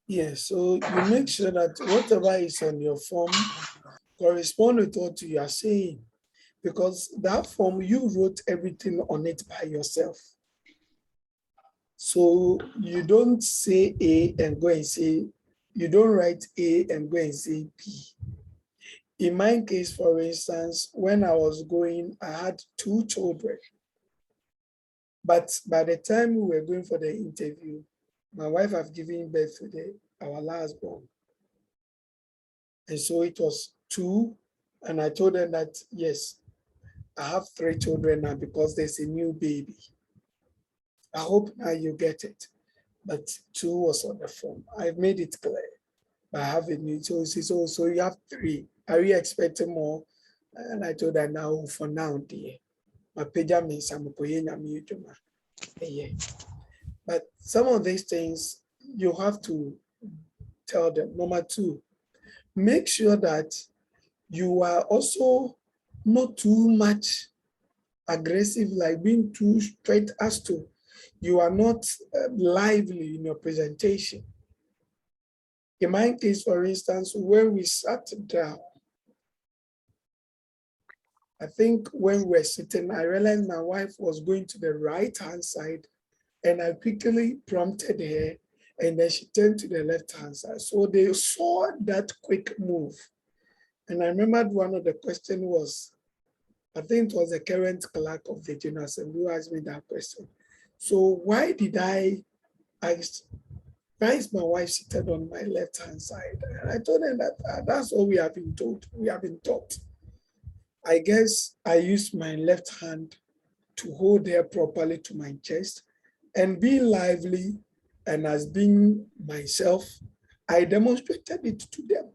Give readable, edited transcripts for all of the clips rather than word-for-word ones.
Yes, so you make sure that whatever is on your form correspond with what you are saying, because that form, you wrote everything on it by yourself. So you don't say A and go and say, you don't write A and go and say B. In my case, for instance, when I was going, I had 2 children. But by the time we were going for the interview, my wife had given birth to our last born. And so it was 2. And I told them that, yes, I have 3 children now because there's a new baby. I hope now you get it. But 2 was on the form. I've made it clear. I have a new, so she said, so you have 3. Are you expecting more? And I told her, now, for now, dear. My pager means I'm going to. But some of these things you have to tell them. Number 2, make sure that you are also not too much aggressive, like being too straight as to you are not lively in your presentation. In my case, for instance, when we sat down, I think when we were sitting, I realized my wife was going to the right-hand side, and I quickly prompted her, and then she turned to the left-hand side. So they saw that quick move. And I remembered one of the questions was, I think it was the current clerk of the General Assembly who asked me that question. So why did I ask, why is my wife seated on my left-hand side? And I told them that that's all we have been told. We have been taught. I guess I used my left hand to hold her properly to my chest, and being lively and as being myself, I demonstrated it to them.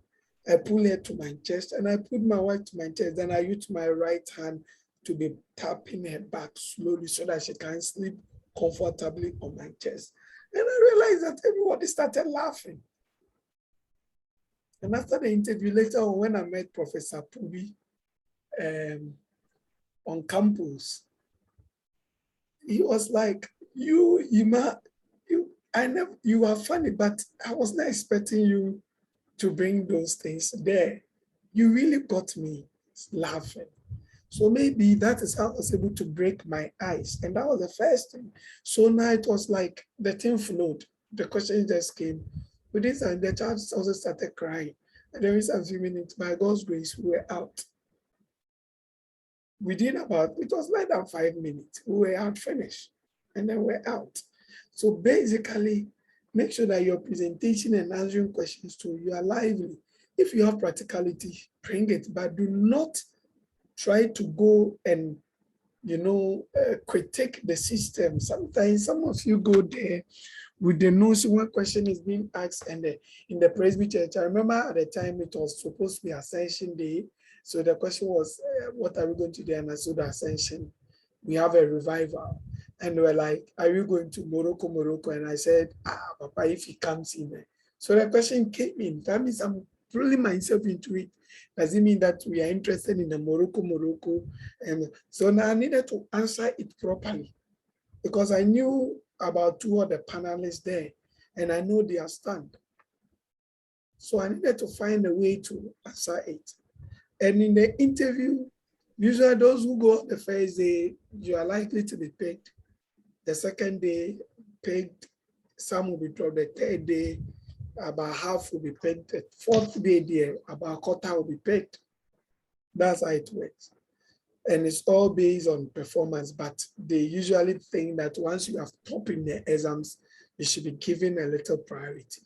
I pulled her to my chest and I put my wife to my chest. Then I used my right hand to be tapping her back slowly so that she can sleep comfortably on my chest. And I realized that everybody started laughing. And after the interview, later on, when I met Professor Pubi on campus, he was like, you are funny, but I was not expecting you to bring those things there. You really got me laughing. So maybe that is how I was able to break my ice. And that was the first thing. So now it was like the thing flowed. The question just came. With this, and the child also started crying. And then within a few minutes, by God's grace, we were out. Within about, it was less than 5 minutes, we were out finished. And then we're out. So basically, make sure that your presentation and answering questions to you are lively. If you have practicality, bring it, but do not try to go and, critique the system. Sometimes some of you go there with the notion one question is being asked, and in the Presbytery, I remember at the time it was supposed to be Ascension Day. So the question was, what are we going to do? And I said, the Ascension, we have a revival. And we're like, are you going to Morocco? And I said, Papa, if he comes in. So the question came in. That means I'm pulling myself into it. Does it mean that we are interested in the Morocco? And so now I needed to answer it properly because I knew about 2 of the panelists there and I know their stand. So I needed to find a way to answer it. And in the interview, usually those who go on the first day, you are likely to be picked. The second day, picked. Some will be dropped. The third day, about half will be picked. The fourth day, there, about a quarter will be picked. That's how it works. And it's all based on performance, but they usually think that once you have top in the exams, you should be given a little priority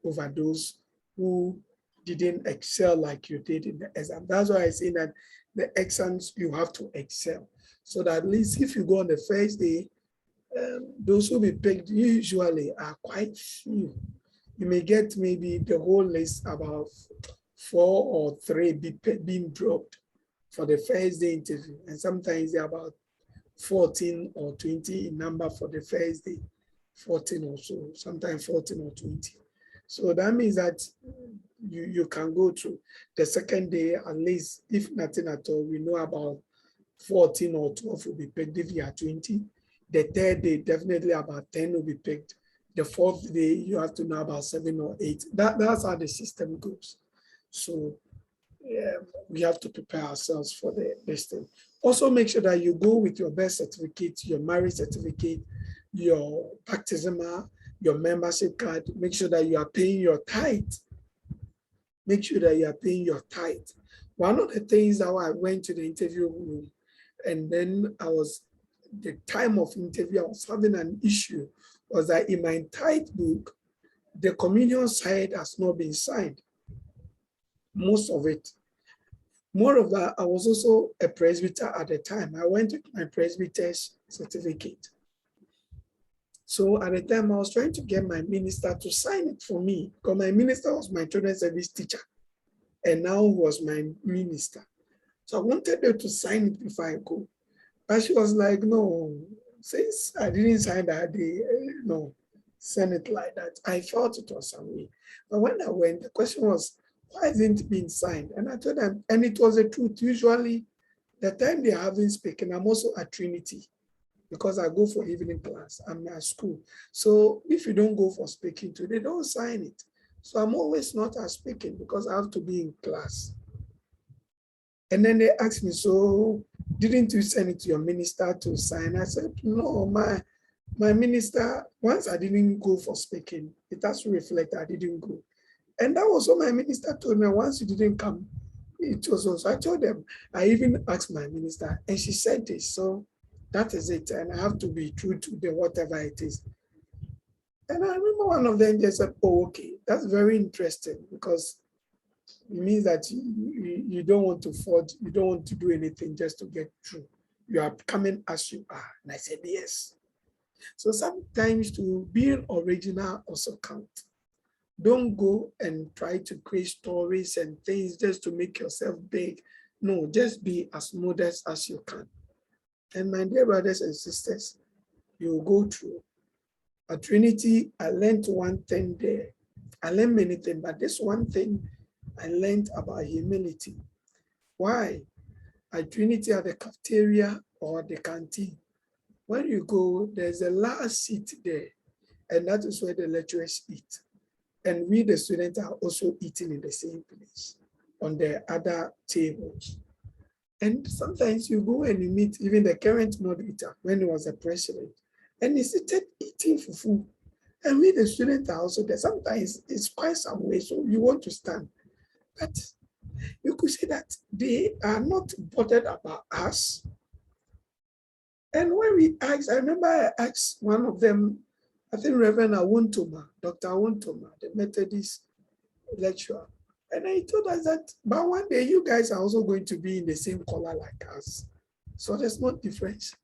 over those who didn't excel like you did in the exam. That's why I say that the exams, you have to excel. So that at least if you go on the first day, those who be picked usually are quite few. You may get maybe the whole list, about 4 or 3 being dropped for the first day interview. And sometimes they're about 14 or 20 in number for the first day, 14 or so, sometimes 14 or 20. So that means that you can go through. The second day, at least, if nothing at all, we know about 14 or 12 will be picked if you are 20. The third day, definitely about 10 will be picked. The fourth day, you have to know about 7 or 8. That's how the system goes. So yeah, we have to prepare ourselves for this thing. Also, make sure that you go with your birth certificate, your marriage certificate, your baptismal, your membership card. Make sure that you are paying your tithe. Make sure that you are paying your tithe. One of the things that I went to the interview room, and then the time of interview, I was having an issue, was that in my tithe book, the communion side has not been signed. Most of it. Moreover, I was also a presbyter at the time. I went with my presbyter's certificate. So at the time, I was trying to get my minister to sign it for me, because my minister was my children's service teacher, and now was my minister. So I wanted her to sign it before I go. But she was like, no, since I didn't sign that day, no, send it like that. I felt it was some way. But when I went, the question was, why isn't it being signed? And I told them, and it was the truth. Usually, the time they haven't spoken, I'm also at Trinity because I go for evening class. I'm at school. So if you don't go for speaking to, they don't sign it. So I'm always not at speaking because I have to be in class. And then they asked me, so didn't you send it to your minister to sign? I said, no, my minister, once I didn't go for speaking, it has to reflect I didn't go. And that was what my minister told me. Once you didn't come, it was also, I told them, I even asked my minister, and she said this. So that is it. And I have to be true to the whatever it is. And I remember one of them just said, oh, okay, that's very interesting, because it means that you don't want to forge, you don't want to do anything just to get through. You are coming as you are. And I said, yes. So sometimes to be original also counts. Don't go and try to create stories and things just to make yourself big. No, just be as modest as you can. And my dear brothers and sisters, you will go through. At Trinity, I learned one thing there. I learned many things, but this one thing I learned about humility. Why? At Trinity, at the cafeteria or the canteen, when you go, there's a last seat there, and that is where the lecturers eat. And we, the students, are also eating in the same place on the other tables. And sometimes you go and you meet even the current moderator when he was a president, and he started eating fufu. And we, the students, are also there. Sometimes it's quite some way, so you want to stand. But you could say that they are not bothered about us. And when we asked, I remember I asked one of them, I think Reverend Awuntoma, Dr. Awuntoma, the Methodist lecturer. And I told us that, but one day you guys are also going to be in the same color like us. So there's no difference.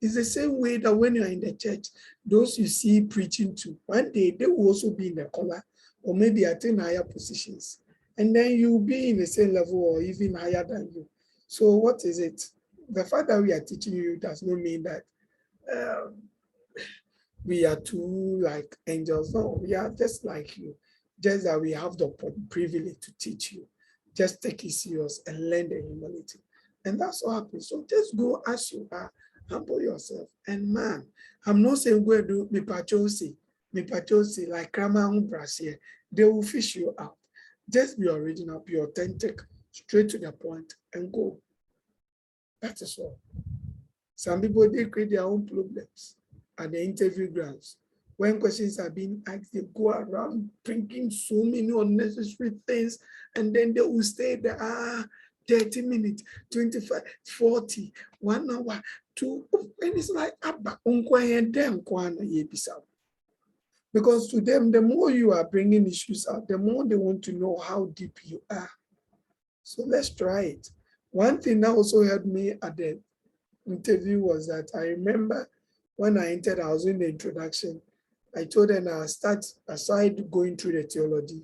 It's the same way that when you're in the church, those you see preaching to, one day they will also be in the color or maybe attain higher positions. And then you'll be in the same level or even higher than you. So what is it? The fact that we are teaching you does not mean that we are too like angels. No, we are just like you. Just that we have the privilege to teach you. Just take it serious and learn the humility. And that's what happens. So just go as you are, humble yourself. And man, I'm not saying go and do me pachosi, like Krama Umbrasia. They will fish you out. Just be original, be authentic, straight to the point, and go. That is all. Some people, they create their own problems at the interview grounds. When questions are being asked, they go around drinking so many unnecessary things, and then they will stay there, 30 minutes, 25, 40, 1 hour, 2, and it's like, because to them, the more you are bringing issues out, the more they want to know how deep you are. So let's try it. One thing that also helped me at the interview was that I remember when I entered, I was in the introduction. I told them I'll start, aside going through the theology,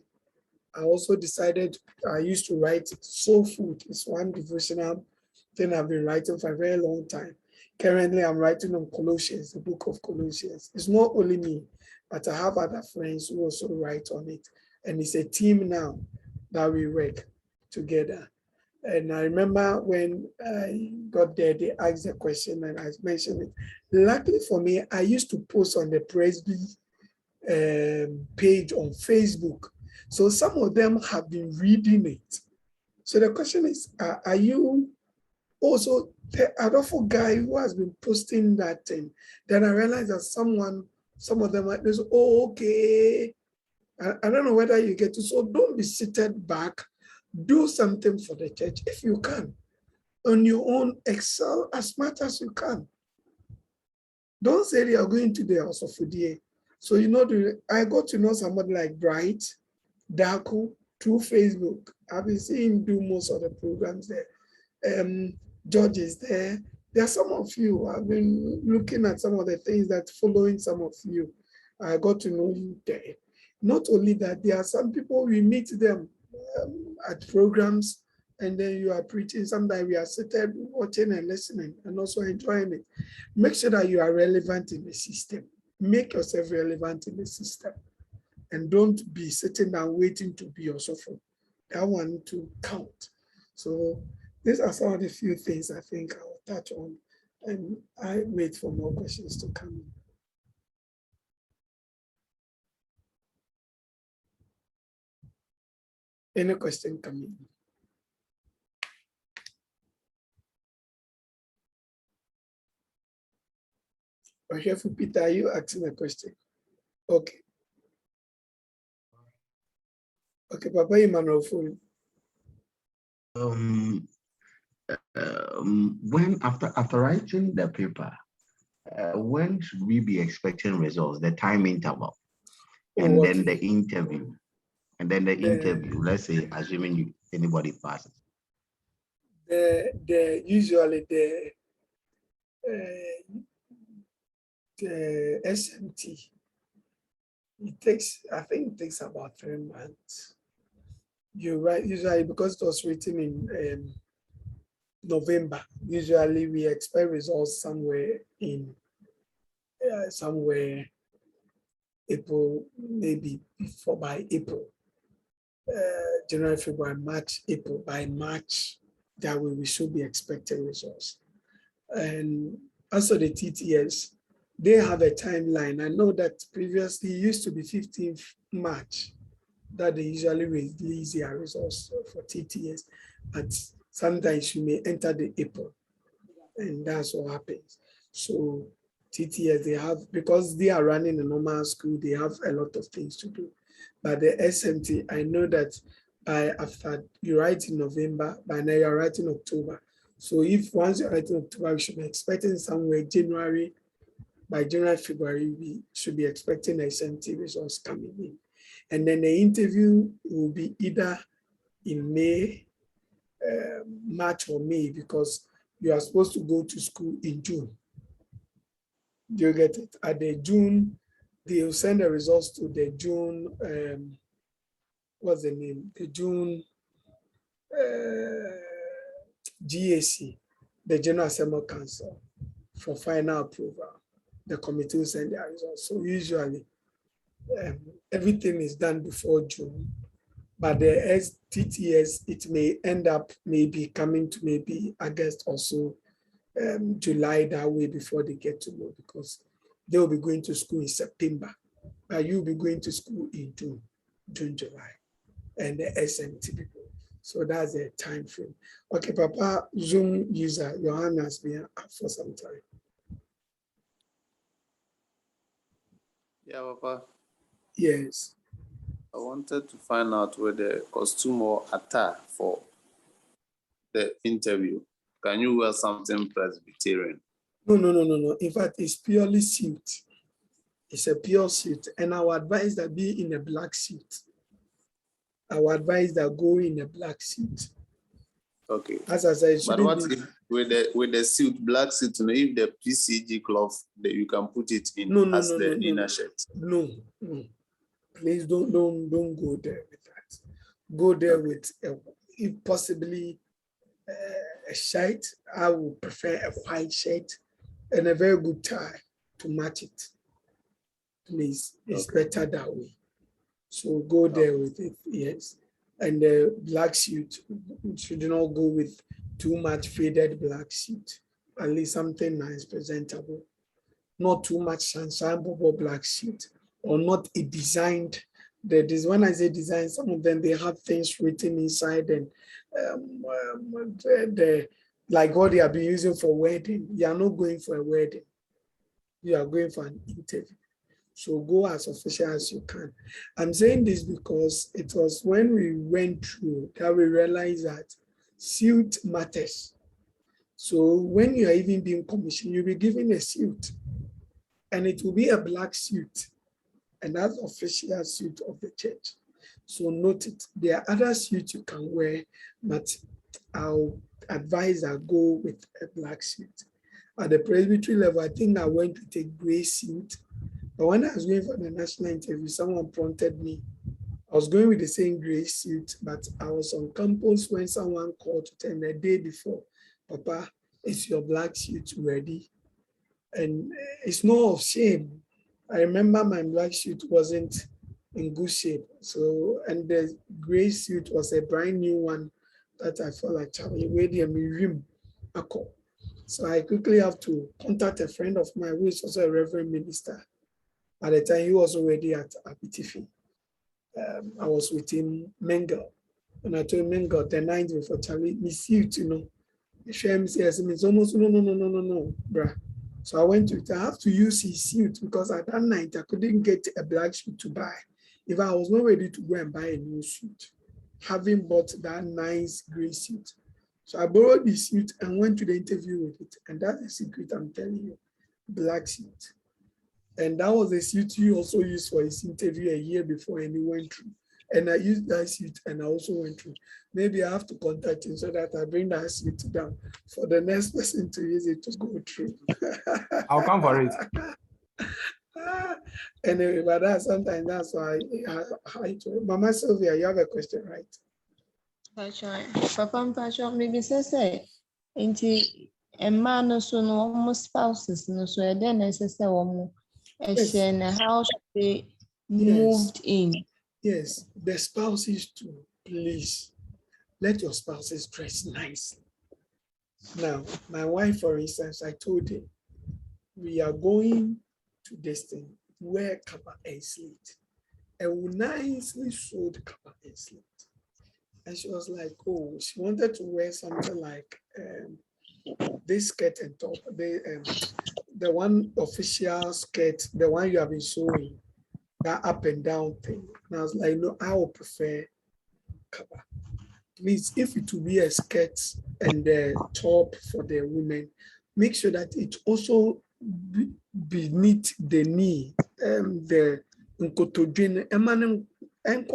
I also decided I used to write soul food. It's one devotional thing I've been writing for a very long time. Currently, I'm writing on Colossians, the book of Colossians. It's not only me, but I have other friends who also write on it. and it's a team now that we work together. And I remember when I got there, they asked the question and I mentioned it. Luckily for me, I used to post on the Presby page on Facebook. So some of them have been reading it. So the question is, are you also the other guy who has been posting that thing? Then I realized that some of them are, oh, okay. I don't know whether you get to, so don't be seated back. Do something for the church if you can. On your own, excel as much as you can. Don't say you are going to the house of Fudie. So, I got to know somebody like Bright, Daku, through Facebook. I've been seeing him do most of the programs there. George is there. There are some of you. I've been looking at some of the things that following some of you. I got to know you there. Not only that, there are some people, we meet them at programs, and then you are preaching. Sometimes we are seated watching and listening and also enjoying it. Make sure that you are relevant in the system. Make yourself relevant in the system. And don't be sitting down waiting to be yourself. That one to count. So these are some of the few things I think I will touch on. And I wait for more questions to come in. Any question coming? Or here for Peter, are you asking a question? Okay. Okay, Papa Emmanuel phone. When after writing the paper, when should we be expecting results? The time interval, and then the interview, let's say, assuming anybody passes. Usually the SMT, I think it takes about 3 months. You're right, usually because it was written in November, usually we expect results somewhere in April, maybe by April. January, February, March, April. By March, that way we should be expecting results. And also the TTS, they have a timeline. I know that previously it used to be 15th March that they usually release their results for TTS, but sometimes you may enter the April, and that's what happens. So TTS, they have, because they are running a normal school, they have a lot of things to do. But the SMT, I know that after you write in November, by now you're writing October. So if once you're writing October, we should be expecting somewhere January, by January, February, we should be expecting SMT results coming in. And then the interview will be either in May, March or May, because you are supposed to go to school in June. Do you get it? At the June, they'll send the results to the June, what's the name? The June GAC, the General Assembly Council, for final approval. The committee will send their results. So usually, everything is done before June, but the TTS, it may end up maybe coming to maybe August or so, July, that way before they get to know, because they will be going to school in September, but you'll be going to school in June, July, and the SMT people. So that's the time frame. Okay, Papa, Zoom user, your hand has been up for some time. Yeah, Papa. Yes. I wanted to find out whether costume or attire for the interview. Can you wear something Presbyterian? No. In fact, it's purely suit. It's a pure suit. And I would advise that be in a black suit. I would advise that go in a black suit. Okay. As I said, but what if with the suit, black suit, if the PCG cloth, that you can put it in the inner shirt? No. Please don't go there with that. Go there with if possibly a shirt. I would prefer a white shirt and a very good tie to match it. Please, it's better that way. So go there with it, yes. And the black suit, should not go with too much faded black suit. At least something nice, presentable. Not too much sunshine bubble black suit, or not a designed. When I say design, some of them they have things written inside and like what they have been using for wedding. You are not going for a wedding. You are going for an interview. So go as official as you can. I'm saying this because it was when we went through that we realized that suit matters. So when you are even being commissioned, you'll be given a suit, and it will be a black suit, and that's the official suit of the church. So note it. There are other suits you can wear, but I'll advise that go with a black suit. At the Presbytery level, I think I went with a gray suit. But when I was going for the national interview, someone prompted me. I was going with the same gray suit, but I was on campus when someone called to tell me the day before, Papa, is your black suit ready? And it's not of shame. I remember my black suit wasn't in good shape. So, and the gray suit was a brand new one that I felt like, so I quickly have to contact a friend of mine who is also a reverend minister. At the time, he was already at Apitifi. I was with him, Mengel. And I told Mengel the night before, Charlie, me suit, you know. It's almost no, bruh. So I went to it. I have to use his suit because at that night I couldn't get a black suit to buy. If I was not ready to go and buy a new suit, having bought that nice gray suit. So I borrowed the suit and went to the interview with it. And that's the secret I'm telling you, black suit. And that was the suit he also used for his interview a year before, and he went through. And I used that suit and I also went through. Maybe I have to contact him so that I bring that suit down for the next person to use it to go through. I'll come for it. Anyway, but sometimes that's why Mama Sylvia, you have a question, right? Papa, maybe say, a man or so no almost spouses, no, so then I say, and how should they moved in? Yes, the spouses too, please let your spouses dress nicely. Now, my wife, for instance, I told her, we are going to this thing, wear kaba and slit. And we nicely sewed kaba and slit. And she was like, oh, she wanted to wear something like this skirt and top, the one official skirt, the one you have been sewing, that up and down thing. And I was like, no, I would prefer kaba. Please, if it will be a skirt and the top for the women, make sure that it also beneath the knee, the nkotodwin,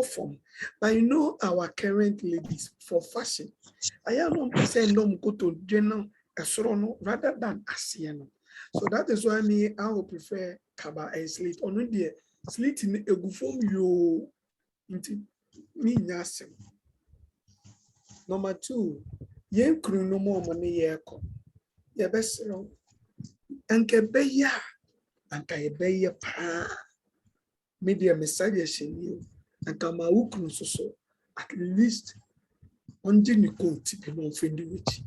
form. But you know our current ladies for fashion, I am not saying no nkotodwin rather than asieno. So that is why I would prefer kaba and slit. On the slit in a good form you into me nyasem. Number two, yen kru no more money yeko. Ye best anke beya anka ye beya pa media message you anka ma ukru so at least on the coat be no fendi which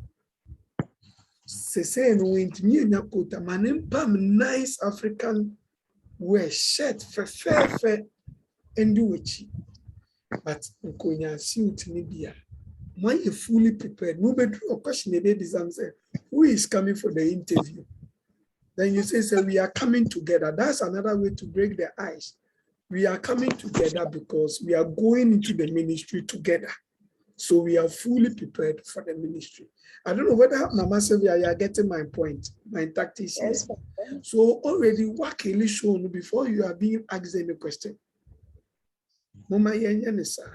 say no went me nya coat manem pam nice African wear shirt fair and do which but nkonya suit ni bia. When you're fully prepared, no better a question the baby say, who is coming for the interview? Then you say, we are coming together. That's another way to break the ice. We are coming together because we are going into the ministry together. So we are fully prepared for the ministry. I don't know whether Mama Sylvia, you are getting my point, my tactics here. Yes. So already what can you show before you are being asked any question? Mama Yanyanisa,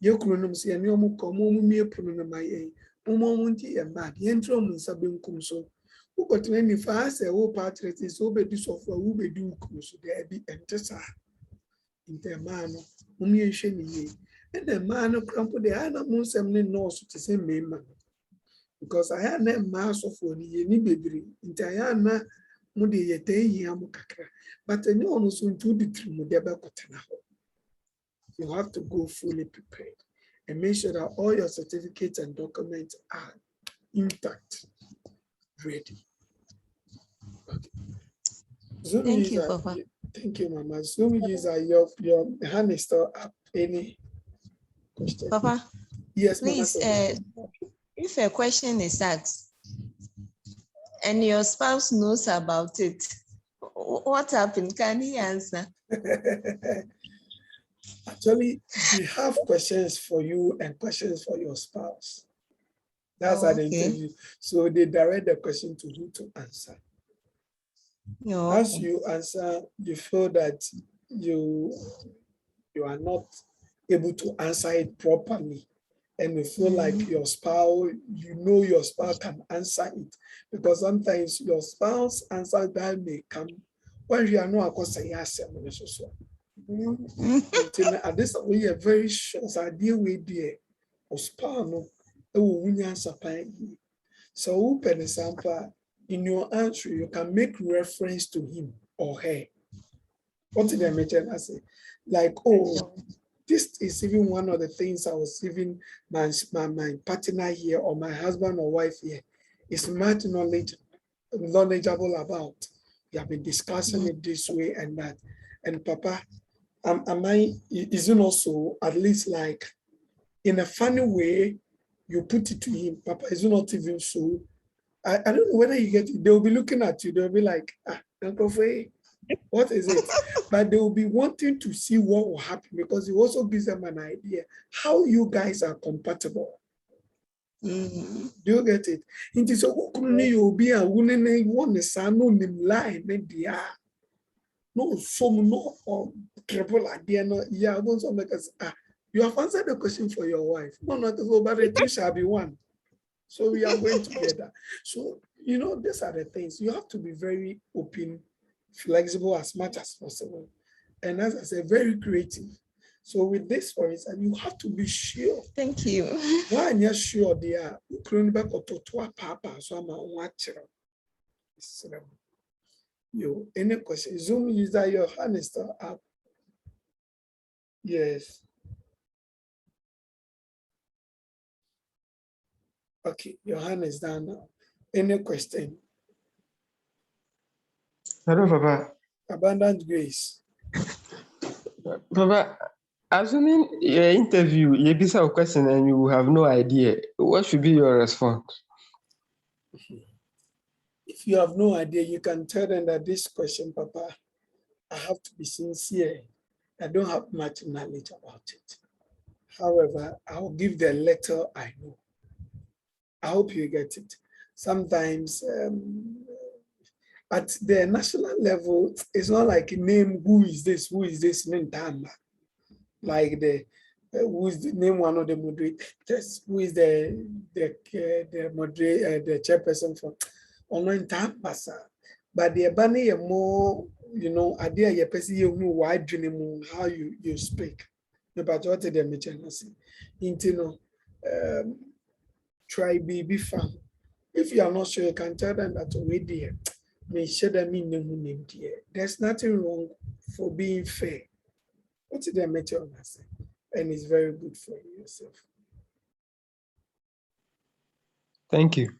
Yokunum see any omu me punum my umunti and bad yentrum sabinkum so. Who got any fast a whole portrait is over this of who be do so there be entesa in the man sheni and the man of crumple the animal semni nose to say me man because I had a mass of one ye ni baby in Diana Mudi yete yamu kakra. But any one also into the trimudeba kotana. You have to go fully prepared and make sure that all your certificates and documents are intact, ready. Okay. Zoom Thank you, user, Papa. thank you, Mama. Zoom user, your hand is still up. Any question? Papa, Yes, please, Mama. if a question is asked and your spouse knows about it, what happened? Can he answer? Actually, we have questions for you and questions for your spouse. That's Oh, an okay. interview. So they direct the question to who to answer. Oh, As okay. you answer, you feel that you are not able to answer it properly. And you feel like your spouse, your spouse can answer it. Because sometimes your spouse answer that may come when you are not going to say yes. At this we are very sure that deal with the spouse no. So open example, in your answer, you can make reference to him or her. What did I mention? I say, like, oh, this is even one of the things I was even my partner here or my husband or wife here is much knowledgeable about. We have been discussing it this way and that. And Papa, is it also at least like in a funny way, you put it to him, Papa, is it not even so? I don't know whether you get it. They'll be looking at you, they'll be like, Uncle Faye, what is it? But they will be wanting to see what will happen because it also gives them an idea how you guys are compatible. Do you get it? It is a you'll be a woman one son no line no some no or triple idea no yeah once make us you have answered the question for your wife. No, not to go, but the two shall be one. So we are going together. So these are the things you have to be very open, flexible as much as possible. And as I said, very creative. So with this, for instance, you have to be sure. Thank you. Why are you sure they are? Papa, so I'm watching. You any question? Zoom user, your hand is still up. Yes. Okay, your hand is down now. Any question? Hello, Papa. Abundant grace. Papa, assuming your interview, you be a question and you have no idea, what should be your response? If you have no idea, you can tell them that this question, Papa, I have to be sincere. I don't have much knowledge about it. However, I'll give the letter I know. I hope you get it. Sometimes at the national level, it's not like name who is this, name Tamba. Like who is the name one of the moderators, who is the moderator, the chairperson for online Tamba. But the bunny more, idea your person you know why dream how you speak. But what did they mention? Try be found. If you are not sure, you can tell them that already. There's nothing wrong for being fair. What did they mention? And it's very good for yourself. Thank you.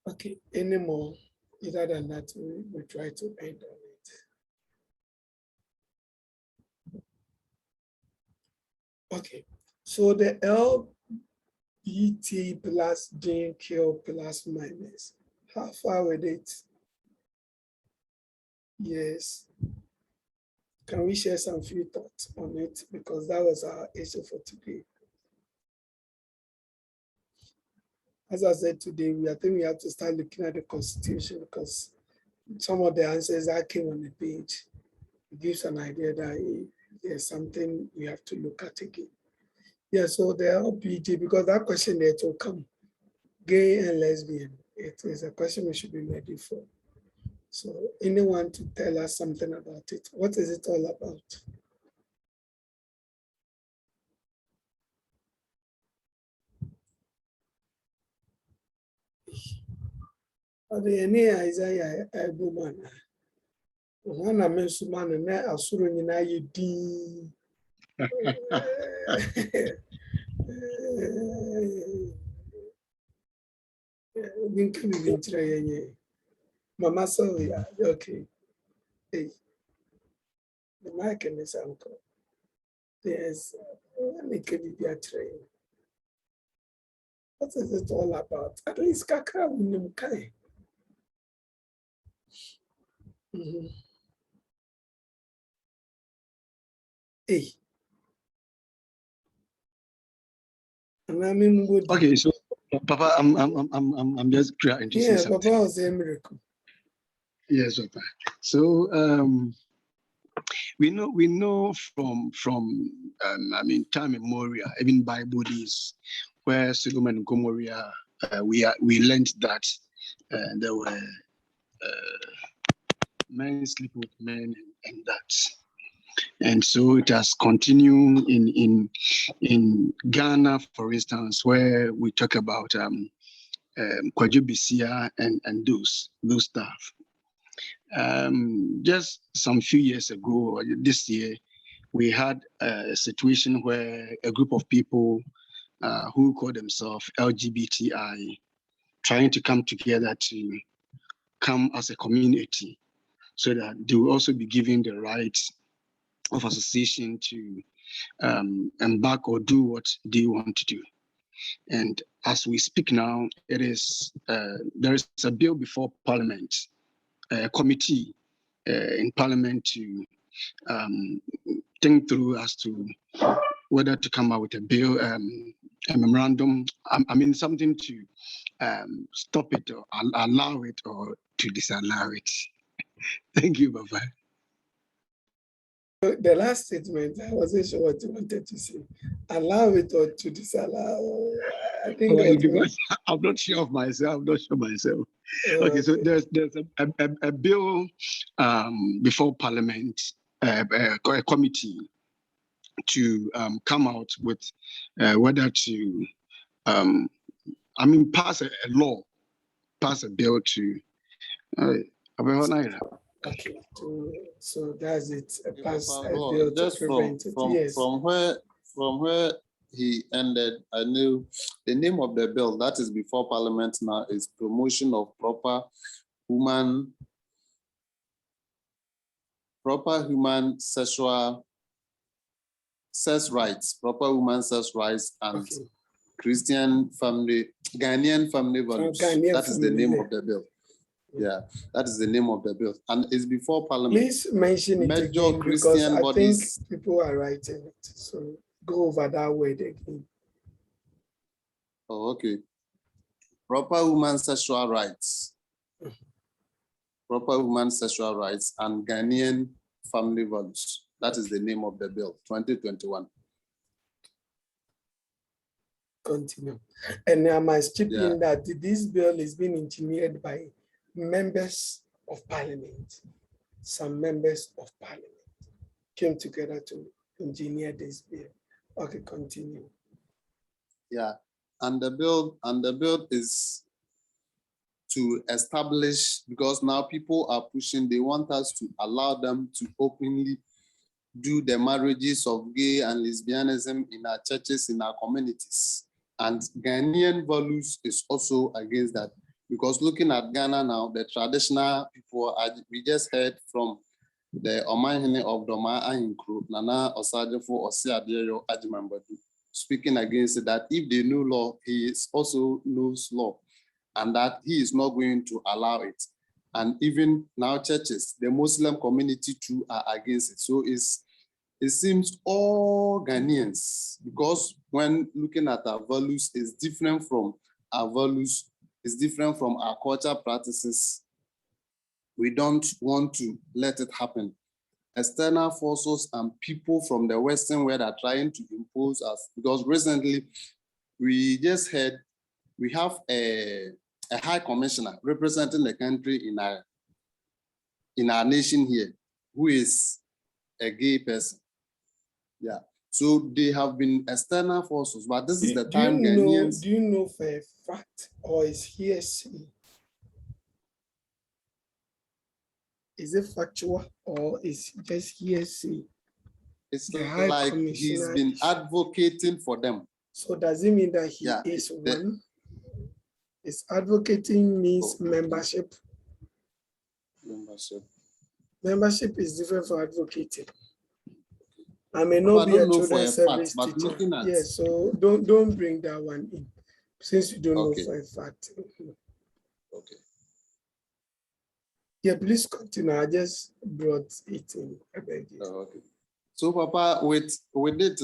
Okay, any more? Other than that, we try to end on it. Okay, so the LBT plus JQ plus minus. How far with it? Yes. Can we share some few thoughts on it? Because that was our issue for today. As I said today, I think we have to start looking at the Constitution because some of the answers that came on the page gives an idea that there's something we have to look at again. Yeah, so the LPG, because that question there will come, gay and lesbian, it is a question we should be ready for. So anyone to tell us something about it? What is it all about? the any Isaiah a woman. One a man man and a suru in a D. Mama saw ya okay. Hey, the mic and his uncle. Yes, let me be a train. What is it all about? At least Kaka Winumkai. Hey. And I mean, Okay, so Papa, I'm just trying to say yeah, something. Papa was a miracle. Yes, Papa. So we know from time immemorial, even Bible days, where Sodom and Gomorrah, we learned that there were men sleeping with men and that. And so it has continued in Ghana, for instance, where we talk about Kwajo Bisia and those stuff. Just some few years ago, this year, we had a situation where a group of people who call themselves LGBTI trying to come together to come as a community so that they will also be given the rights of association to embark or do what they want to do. And as we speak now, there is a bill before Parliament, a committee in Parliament to think through as to whether to come out with a bill, a memorandum, something to stop it or allow it or to disallow it. Thank you, Baba. The last statement, I wasn't sure what you wanted to say. Allow it or to disallow. I think I'm not sure of myself. I'm not sure myself. Okay, so there's a bill before Parliament, a committee to come out with whether to pass a law, pass a bill to. Okay, so that's it. Pass a Well, bill to just prevent it. Yes. From where he ended, I knew the name of the bill that is before Parliament now is Promotion of Proper Human Sex Rights, Proper Human Sex Rights and Ghanaian Family Values. That is the name of the bill. Yeah, that is the name of the bill, and it's before Parliament. Please mention it again because I think people are writing it. So go over that word again. Oh, okay. Proper human sexual rights. Proper human sexual rights and Ghanaian family values. That is the name of the bill, 2021. Continue. And I must chip in that this bill is being engineered by members of Parliament. Some members of Parliament came together to engineer this bill. Okay, continue. Yeah, and the bill is to establish, because now people are pushing, they want us to allow them to openly do the marriages of gay and lesbianism in our churches, in our communities. And Ghanaian values is also against that. Because looking at Ghana now, the traditional people, we just heard from the Omahine of Doma Ahinkro, Nana Osajefo Osiadeyo Ajimambadu, speaking against it, that if they know law, he also knows law, and that he is not going to allow it. And even now churches, the Muslim community too are against it. So it seems all Ghanaians, because when looking at our values, is different from our values, is different from our culture practices. We don't want to let it happen. External forces and people from the Western world are trying to impose us, because recently we just heard we have a high commissioner representing the country in our nation here, who is a gay person. Yeah. So they have been external forces, but this is the time Ghanaians. Do you know for a fact, or is hearsay, Is it factual or is it just hearsay? It's The High like he's Commissioner been is- advocating for them. So does it mean that he Yeah, is the- one? Is advocating means Oh. membership? Membership. Membership is different from advocating. I may But not I be a don't know for children's a fact, service but teacher. looking at- Yes, so don't bring that one in, since you don't Okay. know for a fact. Okay. Yeah, please continue. I just brought it in. I beg you. Oh, okay. So, Papa, with it,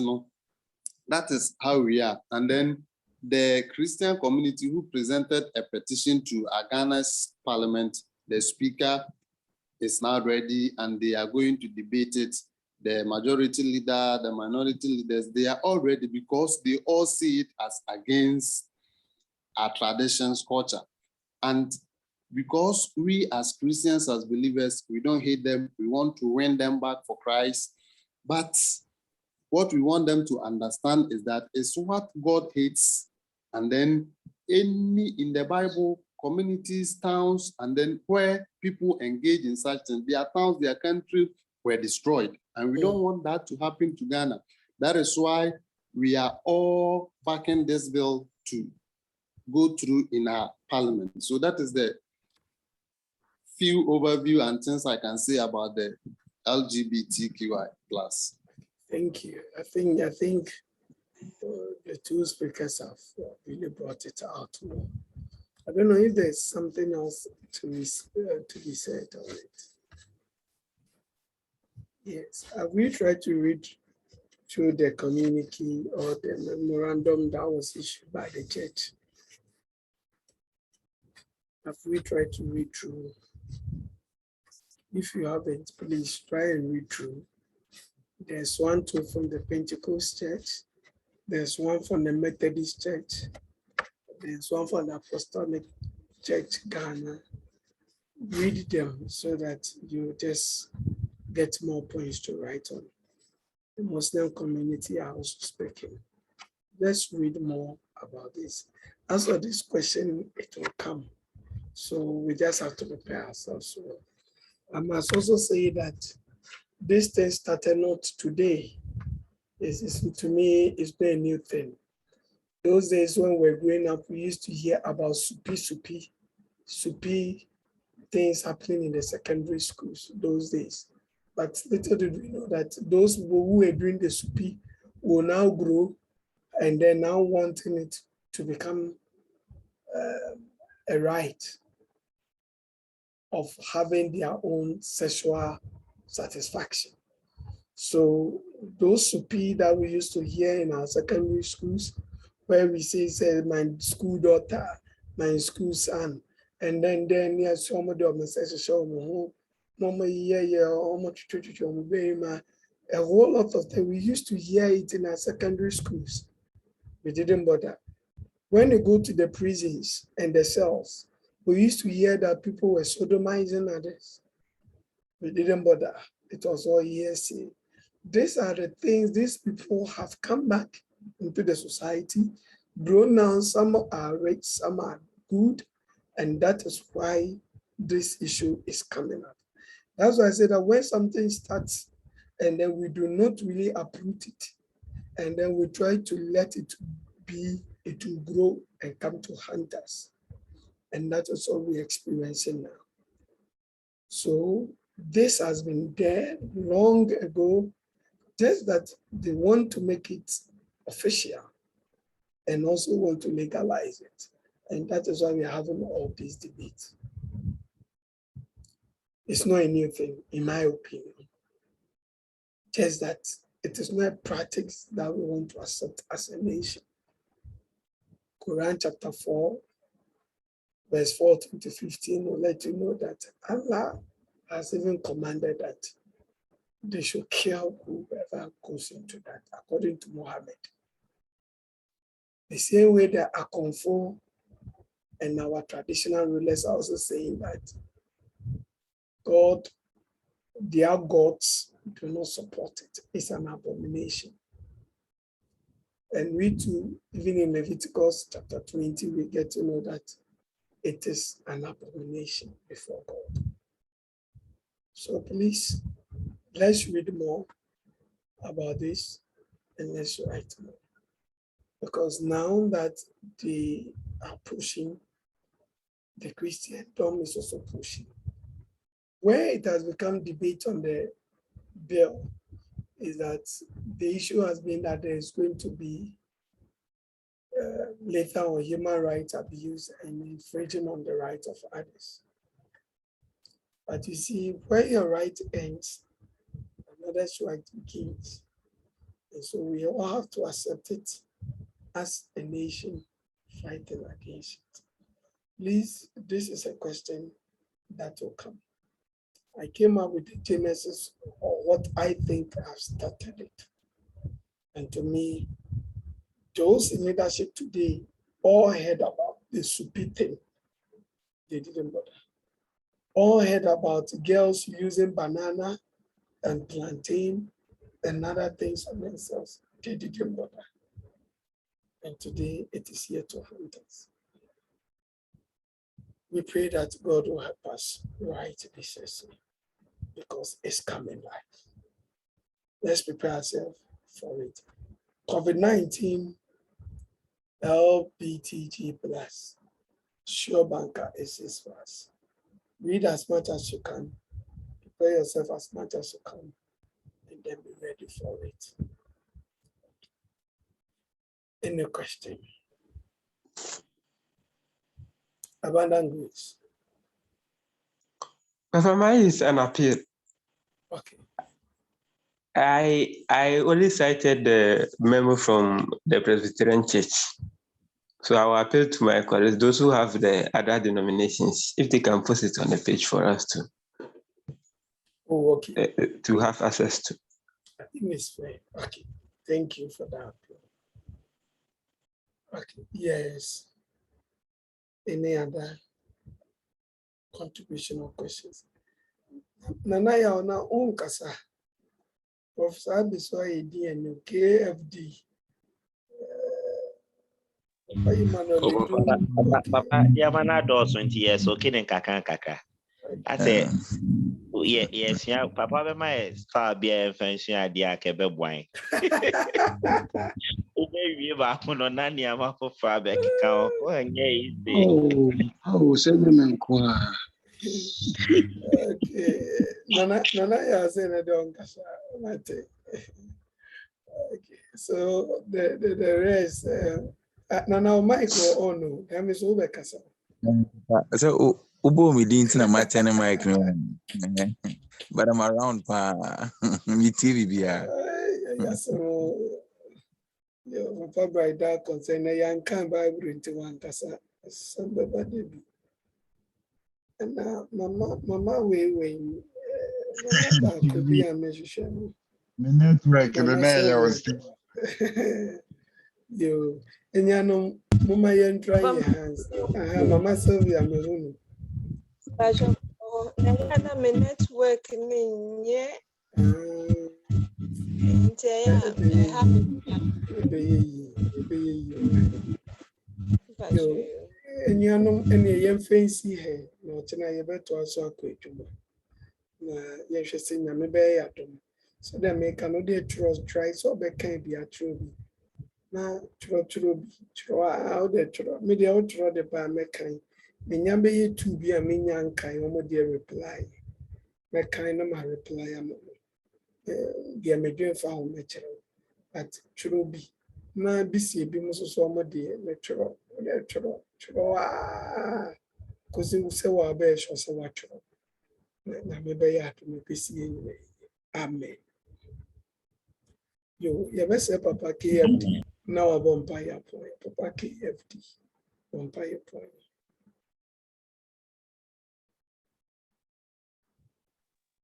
that is how we are. And then the Christian community who presented a petition to Ghana's parliament, the speaker is now ready and they are going to debate it. The majority leader, the minority leaders, they are all ready because they all see it as against our traditions, culture. And because we as Christians, as believers, we don't hate them, we want to win them back for Christ. But what we want them to understand is that it's what God hates. And then in the Bible, communities, towns, and then where people engage in such things, their towns, their country were destroyed. And we don't want that to happen to Ghana. That is why we are all backing this bill to go through in our parliament. So that is the few overview and things I can say about the LGBTQI plus. Thank you. I think the two speakers have really brought it out more. I don't know if there's something else to be said on it. Yes, we tried to read through the communique or the memorandum that was issued by the church. Have we tried to read through? If you haven't, please try and read through. There's one too from the Pentecost Church. There's one from the Methodist Church. There's one from the Apostolic Church, Ghana. Read them so that you just get more points to write on. The Muslim community are also speaking. Let's read more about this. As for this question, it will come. So we just have to prepare ourselves. So I must also say that this thing started not today. To me, it's not a new thing. Those days when we were growing up, we used to hear about soupy things happening in the secondary schools those days. But little did we know that those who were doing the soupy will now grow and they're now wanting it to become a right of having their own sexual satisfaction. So those soupy that we used to hear in our secondary schools, where we say my school daughter, my school son, and then yes, some of them say, a whole lot of them. We used to hear it in our secondary schools. We didn't bother. When you go to the prisons and the cells, we used to hear that people were sodomizing others. We didn't bother. It was all hearsay. These are the things these people have come back into the society, grown now. Some are rich, some are good, and that is why this issue is coming up. That's why I said that when something starts and then we do not really uproot it, and then we try to let it be, it will grow and come to hunt us. And that is what we're experiencing now. So this has been there long ago, just that they want to make it official and also want to legalize it. And that is why we're having all these debates. It's not a new thing, in my opinion. Just that it is not a practice that we want to accept as a nation. Quran chapter 4, verse 14 to 15 will let you know that Allah has even commanded that they should kill whoever goes into that, according to Muhammad. The same way that Akonfo and our traditional rulers are also saying that God, their gods do not support it. It's an abomination. And we too, even in Leviticus chapter 20, we get to know that it is an abomination before God. So please, let's read more about this and let's write more. Because now that they are pushing, the Christendom is also pushing. Where it has become debate on the bill is that the issue has been that there is going to be lethal or human rights abuse and infringing on the rights of others. But you see, where your right ends, another's right begins. And so we all have to accept it as a nation fighting against it. Please, this is a question that will come. I came up with the genesis of what I think have started it. And to me, those in leadership today all heard about the Supi thing. They didn't bother. All heard about girls using banana and plantain and other things on themselves. They didn't bother. And today it is here to haunt us. We pray that God will help us write this essay because it's coming live. Let's prepare ourselves for it. COVID-19, LBTG plus, Sure Banker is for us. Read as much as you can, prepare yourself as much as you can, and then be ready for it. Any question? Abundant grace. Pastor, mine is an appeal. Okay. I only cited the memo from the Presbyterian Church. So I will appeal to my colleagues, those who have the other denominations, if they can post it on the page for us to have access to. I think it's fair. Okay. Thank you for that. Okay. Yes. Any other contribution or questions? Nana ya na unkasa. Professor Biswa EDN KFD. Papa, Yamana does 20 years, okay, then kaka. I say, yes, yeah, Papa, be my star be a fancy idea, kebe wine. We back on Nani, I'm up for Fabic count. Oh, send them and qua. Okay. Nana ya say na don kasa. Okay. So the rest. Nana Michael oh no, that means over kasa. So Ubo me didn't na match any mic, but I'm around pa me TV bia. Yes, so your Papa that concern a young can Bible into one kasa. Somebody be. And now mama we mama could be a musician. My network, Yo, and you know, Mama, you're trying your hands. Mama Sylvia, my room. My network, yeah. And you know, any young fancy hair, no, tonight you better also a quick. You should sing a maybe at them. So they make another trust try so they can't be a true. Now, true, out there, media out the bar mekan. Menyambe to be a minyan kind of dear reply. Mekan of my reply. Dear Medrian found metro, but true be. Now, busy be most so much dear metro, because you say, well, bear shall say what true. Now, maybe I have to make busy anyway. Amen. You best say, Papa KFD. Now, a vampire point, Papa KFD. Vampire point.